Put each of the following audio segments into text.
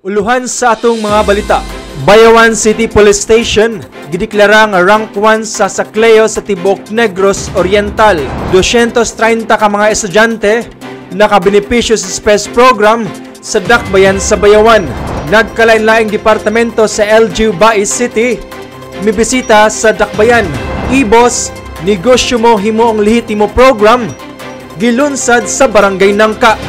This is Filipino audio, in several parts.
Uluhan sa atong mga balita. Bayawan City Police Station gideklara nga rank 1 sa Sacleo sa Tibok Negros Oriental. 230 ka mga estudyante nakabenepisyo sa SPES program sa Dakbayan sa Bayawan. Nagkalain-laing departamento sa LGU Bais City mibisita sa Dakbayan. Ibos, negosyo mo himo ang lehitimo program gilunsad sa Barangay Nangka.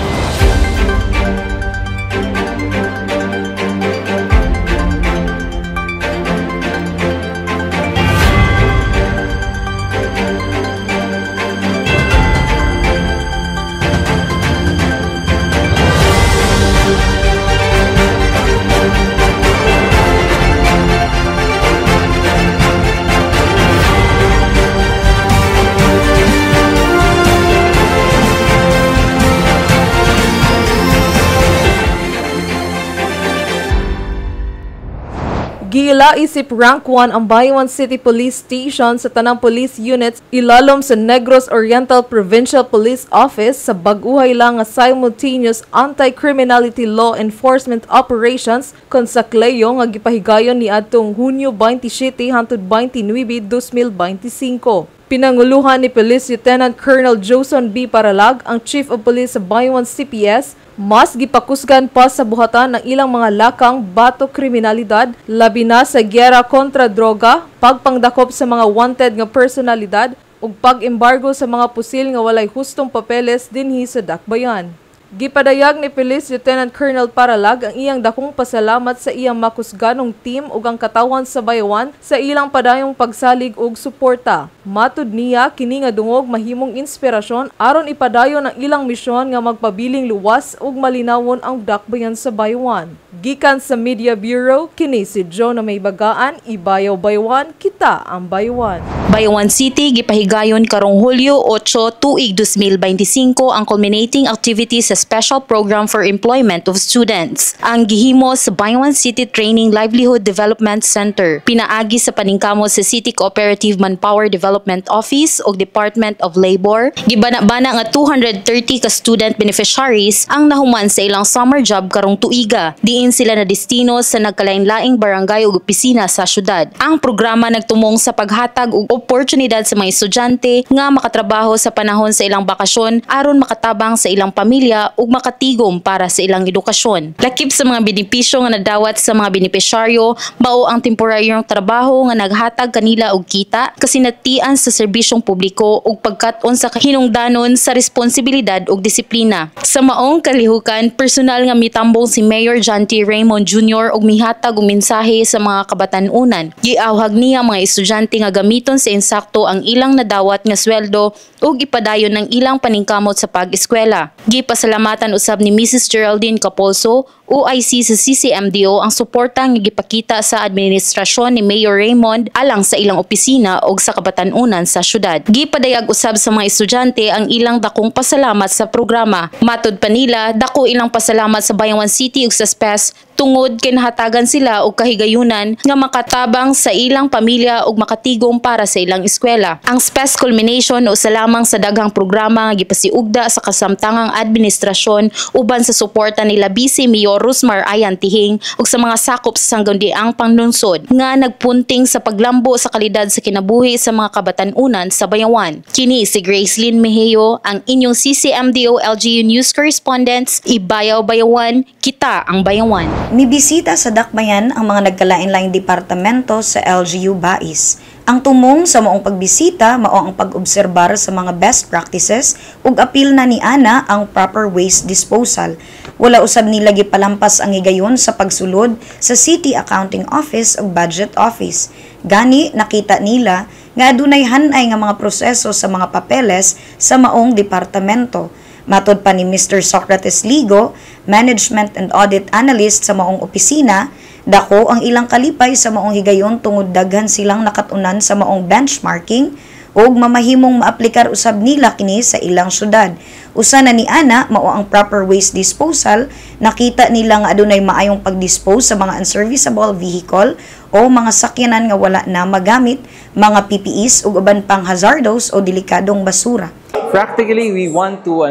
Giila isip rank 1 ang Bayawan City Police Station sa tanang police units ilalom sa Negros Oriental Provincial Police Office sa bag-uhay lang nga simultaneous anti-criminality law enforcement operations kon sa Sacleo nga gipahigayon ni adtong Hunyo 27 hangtod 29, 2025. Pinanguluhan ni Police Lieutenant Colonel Joson B. Paralag, ang Chief of Police sa Bayawan CPS, mas gipakusgan pa sa buhatan ng ilang mga lakang bato kriminalidad, labi na sa gyera kontra droga, pagpangdakop sa mga wanted nga personalidad, ug pag-embargo sa mga pusil nga walay hustong papeles dinhi sa Dakbayan. Gipadayag ni Police Lieutenant Colonel Paralag ang iyang dakong pasalamat sa iyang makusganong team ug ang katawan sa Bayawan sa ilang padayong pagsalig ug suporta. Matud niya kini nga dungog mahimong inspirasyon aron ipadayon ang ilang misyon nga magpabiling luwas ug malinawon ang Dakbayan sa Bayawan. Gikan sa Media Bureau, kini si Joe na may bagaan, Ibayaw Bayawan, kita ang Bayawan. Bayawan City gipahigayon karong Hulyo 8, tuig 2025 ang culminating activity sa Special Program for Employment of Students. Ang gihimo sa Bayawan City Training Livelihood Development Center, pinaagi sa paningkamo sa City Cooperative Manpower Development Office o Department of Labor. Gibana-bana nga 230 ka student beneficiaries ang nahuman sa ilang summer job karong tuiga. Diin sila na destino sa nagkalain-laing barangay ug opisina sa syudad. Ang programa nagtumong sa paghatag og oportunidad sa mga estudyante nga makatrabaho sa panahon sa ilang bakasyon aron makatabang sa ilang pamilya ug makatigom para sa ilang edukasyon. Lakip sa mga benepisyo nga nadawat sa mga benepisyaryo, mao ang temporaryong trabaho nga naghatag kanila og kita, kasinatian sa serbisyong publiko ug pagkat-on sa hinungdanon sa responsibilidad ug disiplina. Sa maong kalihukan, personal nga mitambong si Mayor John T. Raymond Jr. og mihatag og mensahe sa mga kabatan-unan. Giawhag niya mga estudyante nga gamiton sa insakto ang ilang nadawat nga sweldo ug ipadayon ng ilang paningkamot sa pag-eskwela. Gipasalamatan usab ni Mrs. Geraldine Capolso, OIC sa CCMDO ang suporta nga gipakita sa administrasyon ni Mayor Raymond alang sa ilang opisina ug sa kabatan-unan sa syudad. Gipadayag usab sa mga estudyante ang ilang dakong pasalamat sa programa. Matud pa nila, dako ilang pasalamat sa Bayawan City ug sa SPES tungod kay nahatagan sila og kahigayunan nga makatabang sa ilang pamilya ug makatigom para sa ilang eskwela. Ang SPES culmination usa lamang sa daghang programa nga gipasiugda sa kasamtangang administrasyon uban sa suporta nila Vice Mayor Rosmar Ayan Tihing ug sa mga sakop sa sangguniang panglungsod nga nagpunting sa paglambo sa kalidad sa kinabuhi sa mga kabatan-unan sa Bayawan. Kini si Gracelyn Mejio, ang inyong CCMDO LGU News Correspondents, Ibayaw Bayawan, kita ang Bayawan. Mibisita sa Dakbayan ang mga nagkalain-laing departamento sa LGU Bais. Ang tumong sa maong pagbisita mao ang pag-obserbar sa mga best practices ug apil na ni ana ang proper waste disposal. Wala usab nila gipalampas ang higayon sa pagsulod sa City Accounting Office ug Budget Office. Gani nakita nila nga adunay hanay nga mga proseso sa mga papeles sa maong departamento. Matod pa ni Mr. Socrates Ligo, Management and Audit Analyst sa maong opisina, dako ang ilang kalipay sa maong higayon tungod daghan silang nakatunan sa maong benchmarking ug mamahimong maaplikar usab nila kini sa ilang syudad. Usa na ni ana mao ang proper waste disposal, nakita nila nga adunay maayong pag-dispose sa mga unserviceable vehicle o mga sakyanan nga wala na magamit, mga PPEs ug uban pang hazardous o delikadong basura. Practically, we want to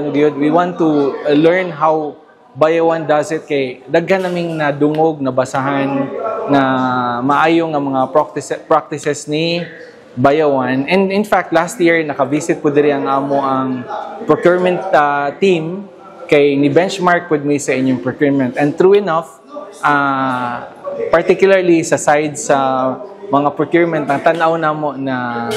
learn how Bayawan does it kay daghan naming nadungog, nabasahan na maayo nga mga practices ni Bayawan. And in fact, last year, naka-visit po diri ang amo ang procurement team kay ni benchmark with me sa inyong procurement. And true enough, particularly sa side sa mga procurement, ang tanaw na mo na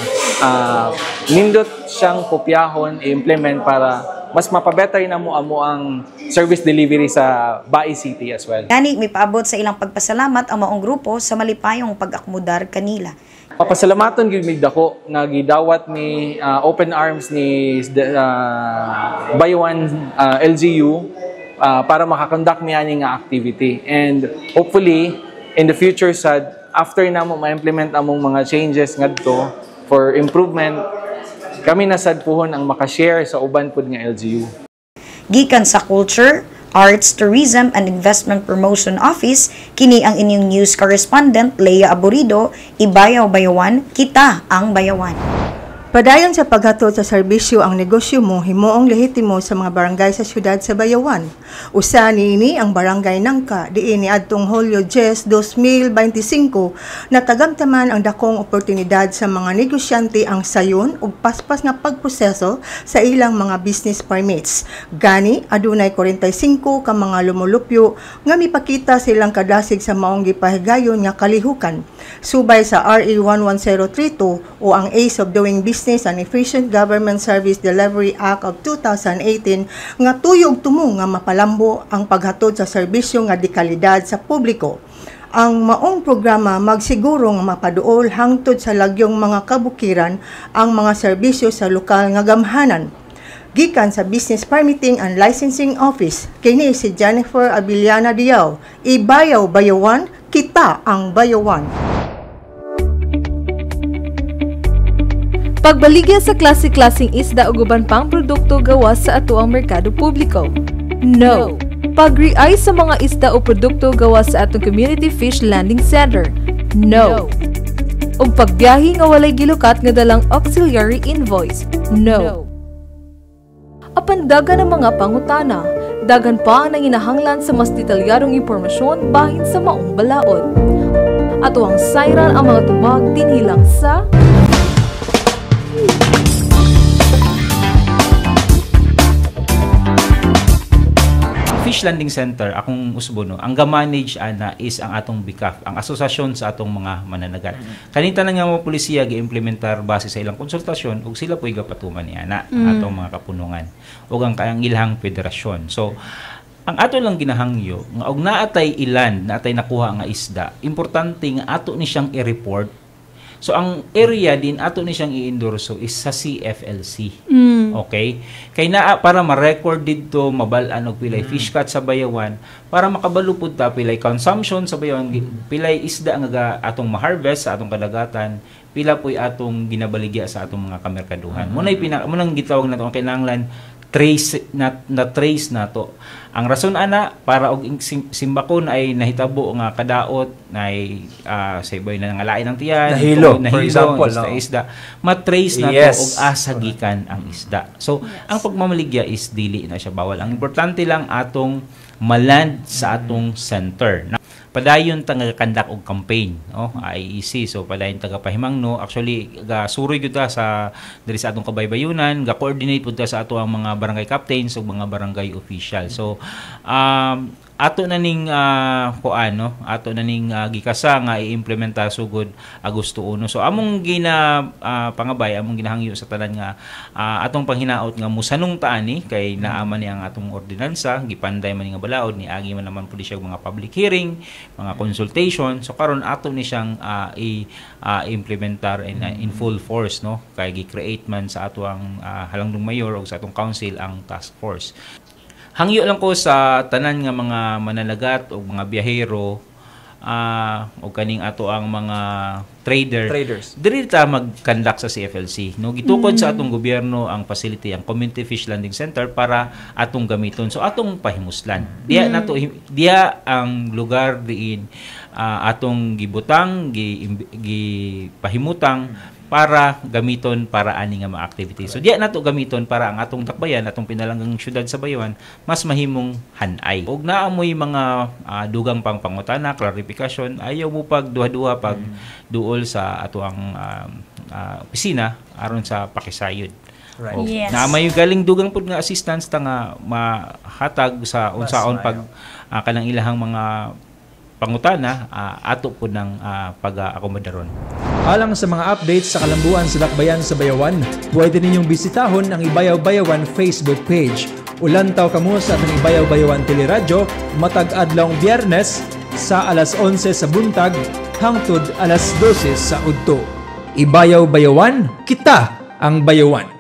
nindot siyang kopyahon, i-implement para mas mapabetter na mo amo ang service delivery sa Bai City as well. Gani, may paabot sa ilang pagpasalamat ang maong grupo sa malipayong pag-akmodar kanila. Papasalamaton gyud mig dako nga gidawat ni open arms ni Bayawan LGU para makakonduct niya nga activity. And hopefully in the future sad after namo ma-implement among mga changes ngadto for improvement, kami na sad puhon ang makashare sa uban pud nga LGU. Gikan sa Culture, Arts, Tourism and Investment Promotion Office, kini ang inyong news correspondent Leia Aburido, Ibayaw Bayawan, kita ang Bayawan. Padayon sa paghatod sa serbisyo ang negosyo mo himuong lehitimo sa mga barangay sa syudad sa Bayawan. Usa niini ang barangay Nangka diin niadtong Hulyo 10, 2025 natagamtaman ang dakong oportunidad sa mga negosyante ang sayon ug paspas nga pagproseso sa ilang mga business permits. Gani adunay 45 ka mga lumulupyo nga mipakita silang kadasig sa maong gipahigayon nga kalihukan. Subay sa RE 11032 o ang Ace of Doing Business and Efficient Government Service Delivery Act of 2018 nga tuyog tumo nga mapalambo ang paghatod sa serbisyo nga dekalidad sa publiko. Ang maong programa magsiguro nga mapaduol hangtod sa lagyong mga kabukiran ang mga serbisyo sa lokal nga gamhanan. Gikan sa Business Permitting and Licensing Office, kini si Jennifer Abiliana Diao, Ibayaw Bayawan, kita ang Bayawan. Pagbaligya sa klase-klaseng isda ug uban pang produkto gawas sa atoang merkado publiko. No. Pag-reay sa mga isda o produkto gawas sa atong Community Fish Landing Center. No. Ug pagbiyahe nga walay gilukat nga dalang auxiliary invoice. No. Apan dagan ang mga pangutana, dagan pa ang nanginahanglan sa mas detalyadong impormasyon bahin sa maong balaod. Ato ang sayran ang mga tubag dinhilang sa Fish Landing Center, akong usbo, no, ang ga-manage ana is ang atong BICAF, ang asosasyon sa atong mga mananagat. Kanita na nga mga polisiya gi-implementar base sa ilang konsultasyon ug sila po'y gapatuman ni ana atong mga kapunungan ug ang kayang ilahang federasyon. So ang ato lang ginahangyo nga og naatay ilan, naatay nakuha nga isda, importante nga ato ni siyang i-report. So, ang area din, ato ni siyang i-endorso is sa CFLC. Okay? Kaya na, para ma-record dito, mabalaan og pilay fish cut sa Bayawan, para makabalupod ta, pilay consumption sa Bayawan, pilay isda nga atong ma-harvest sa atong kadagatan, pila po'y atong ginabaligya sa atong mga kamerkaduhan. Munang gitawag na ito, ang kailangan trace na to. Ang rason ana para og simbakon ay nahitabo nga kadaot nay sa iboy na ngalain ng tiyan, nahilo for example, isda matrace na to og asa gikan ang isda. So ang pagmamaligya is dili na siya bawal. Ang importante lang atong maland sa atong center. Padayon taga kandak og campaign, no, IEC. So padayon taga pahimangno, actually suroy gyud ta sa diri sa atong kabaybayunan, ga-coordinate pud ta sa ato ang mga barangay captains ug mga barangay official. So ato na ning ato na ning gikasa nga i-implementa sugod Agosto 1. So among pangabay, among ginahangyo sa tanan nga atong panghinaot nga musanong taani kay naaman ni ang atong ordinansa, gipanday man nga balaod ni agi man naman pud siya mga public hearing, mga consultation. So karon ato ni siyang implementar in full force, no, kay gi-create man sa ato ang halangdong mayor o sa atong council ang task force. Hangyo lang ko sa tanan nga mga mananagat o mga biyahero o kaning ato ang mga traders. Diri ta mag-conduct sa CFLC. No, gitukod sa atong gobyerno ang facility, ang Community Fish Landing Center para atong gamiton. So atong pahimuslan. Diya ang lugar diin atong gibutang, gipahimutang para gamiton para ani nga mga activities. So diya nato gamiton para ang atong dakbayan, atong pinalanggang syudad sa Bayawan mas mahimong hanay. Ug naamoy mga dugang pang pangutana, clarification, ayaw mo pag duha-duha pag duol sa ato ang opisina aron sa pakisayod. Right. Yes. Na may galing dugang pud nga assistance ta nga mahatag sa unsaon pag kanang ilahang mga pangutana ato po ng pag-akomodaron. Alang sa mga updates sa kalambuan sa dakbayan sa Bayawan, pwede ninyong bisitahon ang Ibayaw Bayawan Facebook page. Ulantaw kamo sa atong Ibayaw Bayawan Teleradyo matag adlawng Biyernes sa alas 11 sa buntag hangtod alas 12 sa udto. Ibayaw Bayawan, kita ang Bayawan.